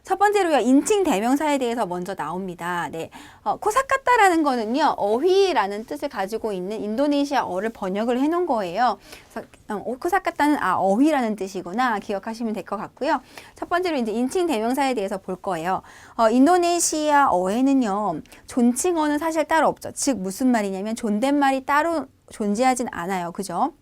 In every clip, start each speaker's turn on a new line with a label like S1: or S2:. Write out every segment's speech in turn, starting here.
S1: 첫 번째로요, 인칭 대명사에 대해서 먼저 나옵니다. 네, 코사카타라는 거는요, 어휘라는 뜻을 가지고 있는 인도네시아어를 번역을 해놓은 거예요. 그래서 코사카타는 어휘라는 뜻이구나 기억하시면 될 것 같고요. 첫 번째로 이제 인칭 대명사에 대해서 볼 거예요. 인도네시아어에는요, 존칭어는 사실 따로 없죠. 즉 무슨 말이냐면 존댓말이 따로 존재하진 않아요. 그죠?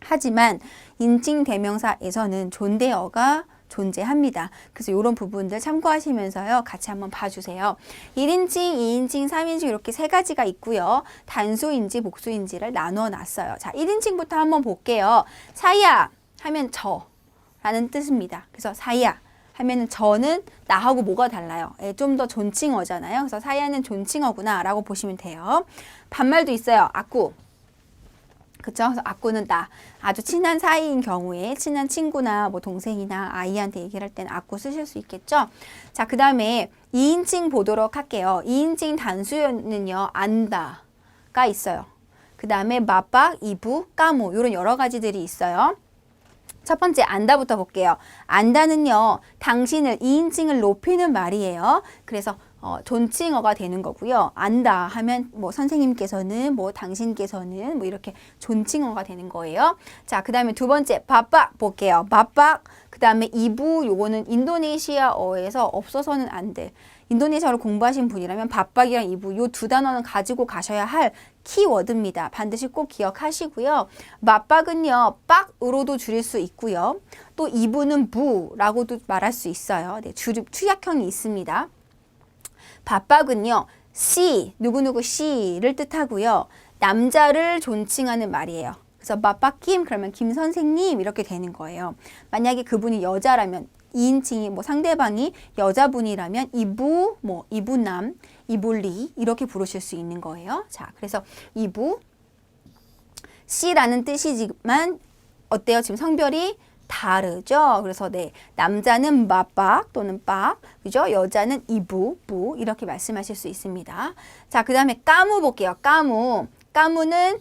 S1: 하지만 인칭 대명사에서는 존대어가 존재합니다. 그래서 이런 부분들 참고하시면서요. 같이 한번 봐주세요. 1인칭, 2인칭, 3인칭 이렇게 세 가지가 있고요. 단수인지 복수인지를 나누어 놨어요. 자, 1인칭부터 한번 볼게요. 사야 하면 저라는 뜻입니다. 그래서 사야 하면은 저는 나하고 뭐가 달라요? 좀 더 존칭어잖아요. 그래서 사야는 존칭어구나 라고 보시면 돼요. 반말도 있어요. 아꾸. 그쵸? 그래서 아꾸는 나. 아주 친한 사이인 경우에 친한 친구나 뭐 동생이나 아이한테 얘기를 할 때는 아꾸 쓰실 수 있겠죠? 자, 그 다음에 2인칭 보도록 할게요. 2인칭 단수는요, 안다가 있어요. 그 다음에 맞박, 이부, 까무 이런 여러 가지들이 있어요. 첫 번째 안다부터 볼게요. 안다는요, 당신을 2인칭을 높이는 말이에요. 그래서 존칭어가 되는 거고요. 안다 하면 뭐 선생님께서는 뭐 당신께서는 뭐 이렇게 존칭어가 되는 거예요. 자, 그 다음에 두 번째 바빡 볼게요. 바빡. 그 다음에 이부 요거는 인도네시아어에서 없어서는 안 돼. 인도네시아를 공부하신 분이라면 바빡이랑 이부 요 두 단어는 가지고 가셔야 할 키워드입니다. 반드시 꼭 기억하시고요. 맞박은요, 빡으로도 줄일 수 있고요. 또 이부는 부라고도 말할 수 있어요. 네, 축약형이 있습니다. 바빡은요, 씨, 누구누구 씨를 뜻하고요. 남자를 존칭하는 말이에요. 그래서 맞박김 그러면 김 선생님 이렇게 되는 거예요. 만약에 그분이 여자라면 2인칭이 뭐 상대방이 여자분이라면 이부, 뭐 이부남, 이불리 이렇게 부르실 수 있는 거예요. 자, 그래서 이부, 씨라는 뜻이지만 어때요? 지금 성별이 다르죠? 그래서 네, 남자는 맞박 또는 빡, 그죠? 여자는 이부, 부 이렇게 말씀하실 수 있습니다. 자, 그 다음에 까무 볼게요. 까무. 까무는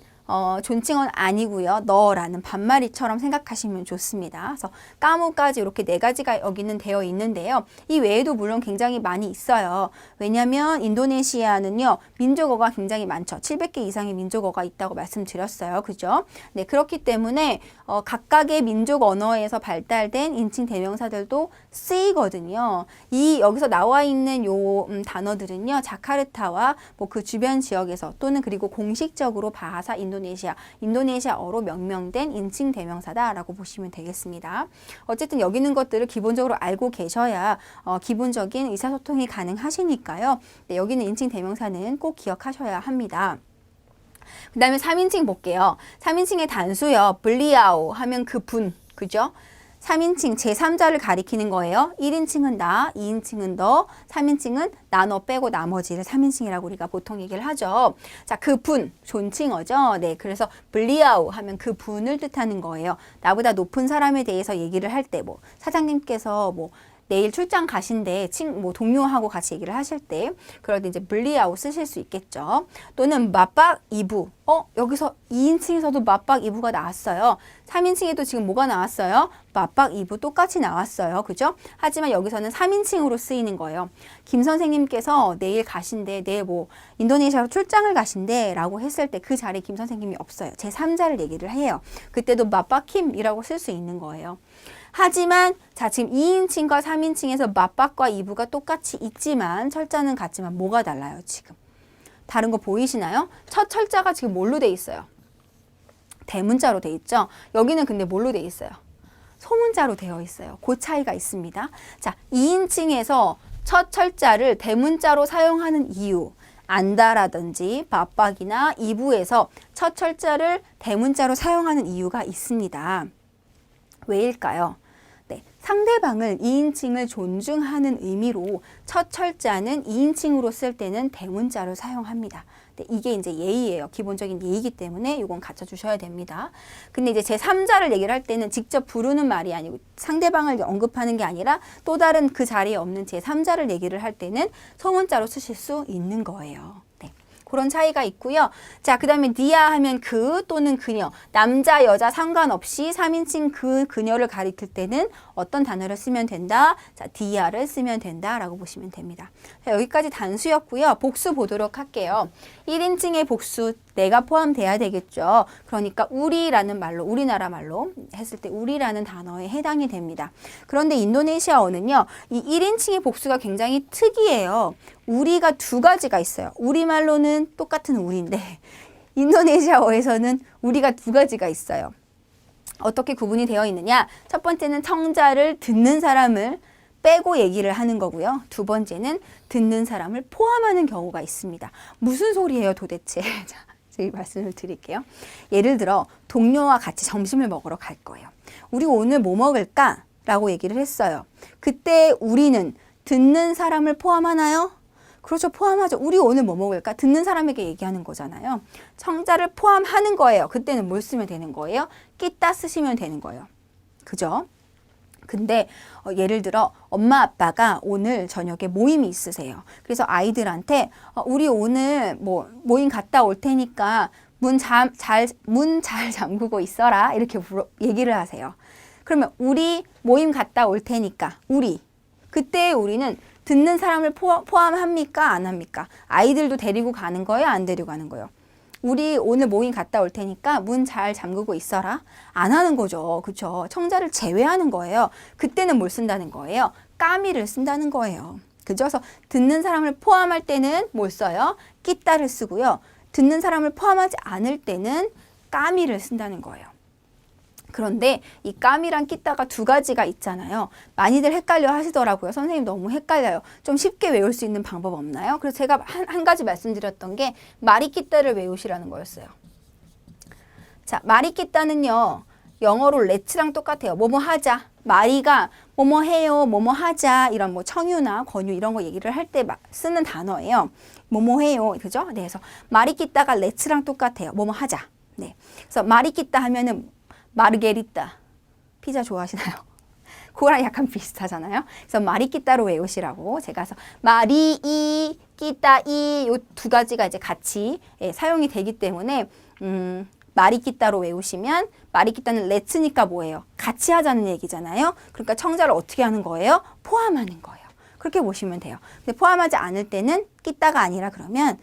S1: 존칭어는 아니고요. 너라는 반말이처럼 생각하시면 좋습니다. 그래서 까무까지 이렇게 네 가지가 여기는 되어 있는데요. 이 외에도 물론 굉장히 많이 있어요. 왜냐하면 인도네시아는요, 민족어가 굉장히 많죠. 700개 이상의 민족어가 있다고 말씀드렸어요. 그죠? 네, 그렇기 때문에 각각의 민족 언어에서 발달된 인칭 대명사들도 쓰이거든요. 이 여기서 나와 있는 요 단어들은요, 자카르타와 뭐 그 주변 지역에서 또는 그리고 공식적으로 바하사 인도네시아어로 명명된 인칭 대명사다라고 보시면 되겠습니다. 어쨌든 여기 있는 것들을 기본적으로 알고 계셔야 기본적인 의사소통이 가능하시니까요. 네, 여기 있는 인칭 대명사는 꼭 기억하셔야 합니다. 그 다음에 3인칭 볼게요. 3인칭의 단수요. 블리아오 하면 그 분, 그죠? 3인칭 제3자를 가리키는 거예요. 1인칭은 나, 2인칭은 너, 3인칭은 나, 너 빼고 나머지를 3인칭이라고 우리가 보통 얘기를 하죠. 자, 그 분, 존칭어죠. 네, 그래서 블리아우 하면 그 분을 뜻하는 거예요. 나보다 높은 사람에 대해서 얘기를 할 때, 뭐 사장님께서 뭐 내일 출장 가신데 뭐 동료하고 같이 얘기를 하실 때 그럴 때 이제 블리아우 쓰실 수 있겠죠. 또는 맞박 이부. 여기서 2인칭에서도 맞박 이부가 나왔어요. 3인칭에도 지금 뭐가 나왔어요? 맞박 이부 똑같이 나왔어요. 그죠? 하지만 여기서는 3인칭으로 쓰이는 거예요. 김 선생님께서 내일 가신대, 내일 뭐 인도네시아로 출장을 가신대 라고 했을 때 그 자리에 김 선생님이 없어요. 제3자를 얘기를 해요. 그때도 맞박 김이라고 쓸 수 있는 거예요. 하지만 자, 지금 2인칭과 3인칭에서 맞박과 이부가 똑같이 있지만 철자는 같지만 뭐가 달라요? 지금 다른 거 보이시나요? 첫 철자가 지금 뭘로 돼 있어요? 대문자로 돼 있죠? 여기는 근데 뭘로 돼 있어요? 소문자로 되어 있어요. 그 차이가 있습니다. 자, 2인칭에서 첫 철자를 대문자로 사용하는 이유, 안다라든지 맞박이나 이부에서 첫 철자를 대문자로 사용하는 이유가 있습니다. 왜일까요? 네, 상대방을 2인칭을 존중하는 의미로 첫 철자는 2인칭으로 쓸 때는 대문자로 사용합니다. 네, 이게 이제 예의예요. 기본적인 예의이기 때문에 이건 갖춰주셔야 됩니다. 근데 이제 제3자를 얘기를 할 때는 직접 부르는 말이 아니고 상대방을 언급하는 게 아니라 또 다른 그 자리에 없는 제3자를 얘기를 할 때는 소문자로 쓰실 수 있는 거예요. 네, 그런 차이가 있고요. 자, 그 다음에 니아 하면 그 또는 그녀. 남자, 여자 상관없이 3인칭 그, 그녀를 가리킬 때는 어떤 단어를 쓰면 된다? 자, 디아를 쓰면 된다라고 보시면 됩니다. 자, 여기까지 단수였고요. 복수 보도록 할게요. 1인칭의 복수 내가 포함돼야 되겠죠. 그러니까 우리라는 말로, 우리나라 말로 했을 때 우리라는 단어에 해당이 됩니다. 그런데 인도네시아어는요. 이 1인칭의 복수가 굉장히 특이해요. 우리가 두 가지가 있어요. 우리말로는 똑같은 우리인데 인도네시아어에서는 우리가 두 가지가 있어요. 어떻게 구분이 되어 있느냐? 첫 번째는 청자를 듣는 사람을 빼고 얘기를 하는 거고요. 두 번째는 듣는 사람을 포함하는 경우가 있습니다. 무슨 소리예요 도대체? 자, 제가 말씀을 드릴게요. 예를 들어 동료와 같이 점심을 먹으러 갈 거예요. 우리 오늘 뭐 먹을까? 라고 얘기를 했어요. 그때 우리는 듣는 사람을 포함하나요? 그렇죠. 포함하죠. 우리 오늘 뭐 먹을까? 듣는 사람에게 얘기하는 거잖아요. 청자를 포함하는 거예요. 그때는 뭘 쓰면 되는 거예요? 끼따 쓰시면 되는 거예요. 그죠? 근데 예를 들어 엄마 아빠가 오늘 저녁에 모임이 있으세요. 그래서 아이들한테 우리 오늘 뭐 모임 갔다 올 테니까 문 잘 잠그고 있어라 이렇게 얘기를 하세요. 그러면 우리 모임 갔다 올 테니까 우리 그때 우리는 듣는 사람을 포함합니까? 안 합니까? 아이들도 데리고 가는 거예요? 안 데리고 가는 거예요? 우리 오늘 모임 갔다 올 테니까 문 잘 잠그고 있어라. 안 하는 거죠. 그렇죠? 청자를 제외하는 거예요. 그때는 뭘 쓴다는 거예요? 까미를 쓴다는 거예요. 그죠? 그래서 듣는 사람을 포함할 때는 뭘 써요? 끼따를 쓰고요. 듣는 사람을 포함하지 않을 때는 까미를 쓴다는 거예요. 그런데 이 까미랑 끼따가 두 가지가 있잖아요. 많이들 헷갈려 하시더라고요. 선생님 너무 헷갈려요. 좀 쉽게 외울 수 있는 방법 없나요? 그래서 제가 한 가지 말씀드렸던 게 마리 끼따를 외우시라는 거였어요. 자, 마리 끼따는요. 영어로 let'랑 똑같아요. 뭐뭐 하자. 마리가 뭐뭐 해요, 뭐뭐 하자 이런 뭐 청유나 권유 이런 거 얘기를 할 때 쓰는 단어예요. 뭐뭐 해요. 그죠? 네, 그래서 마리 끼따가 let'랑 똑같아요. 뭐뭐 하자. 네. 그래서 마리 끼따 하면은 마르게리따 피자 좋아하시나요? 그거랑 약간 비슷하잖아요. 그래서 마리끼따로 외우시라고 제가 해서 마리이 끼따이 요 두 가지가 이제 같이 사용이 되기 때문에 마리끼따로 외우시면 마리끼따는 let'니까 뭐예요? 같이 하자는 얘기잖아요. 그러니까 청자를 어떻게 하는 거예요? 포함하는 거예요. 그렇게 보시면 돼요. 근데 포함하지 않을 때는 끼따가 아니라 그러면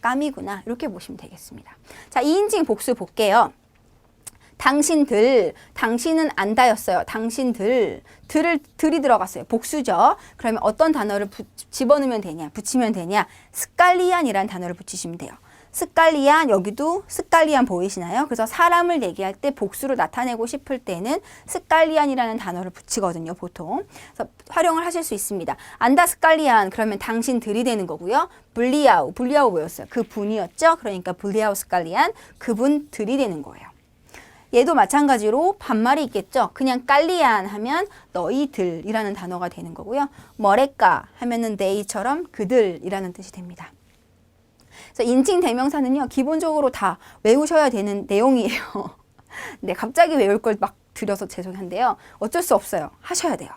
S1: 까미구나 이렇게 보시면 되겠습니다. 자, 2인칭 복수 볼게요. 당신들, 당신은 안다였어요. 당신들, 들이 들어갔어요. 복수죠. 그러면 어떤 단어를 집어넣으면 되냐, 붙이면 되냐. 스칼리안이라는 단어를 붙이시면 돼요. 스칼리안, 여기도 스칼리안 보이시나요? 그래서 사람을 얘기할 때 복수로 나타내고 싶을 때는 스칼리안이라는 단어를 붙이거든요, 보통. 그래서 활용을 하실 수 있습니다. 안다 스칼리안, 그러면 당신들이 되는 거고요. 블리아우, 블리아우 뭐였어요? 그 분이었죠? 그러니까 블리아우 스칼리안, 그분들이 되는 거예요. 얘도 마찬가지로 반말이 있겠죠. 그냥 깔리안 하면 너희들이라는 단어가 되는 거고요. 머레까 하면은 they처럼 그들이라는 뜻이 됩니다. 그래서 인칭 대명사는요. 기본적으로 다 외우셔야 되는 내용이에요. 네, 갑자기 외울 걸 막 드려서 죄송한데요. 어쩔 수 없어요. 하셔야 돼요.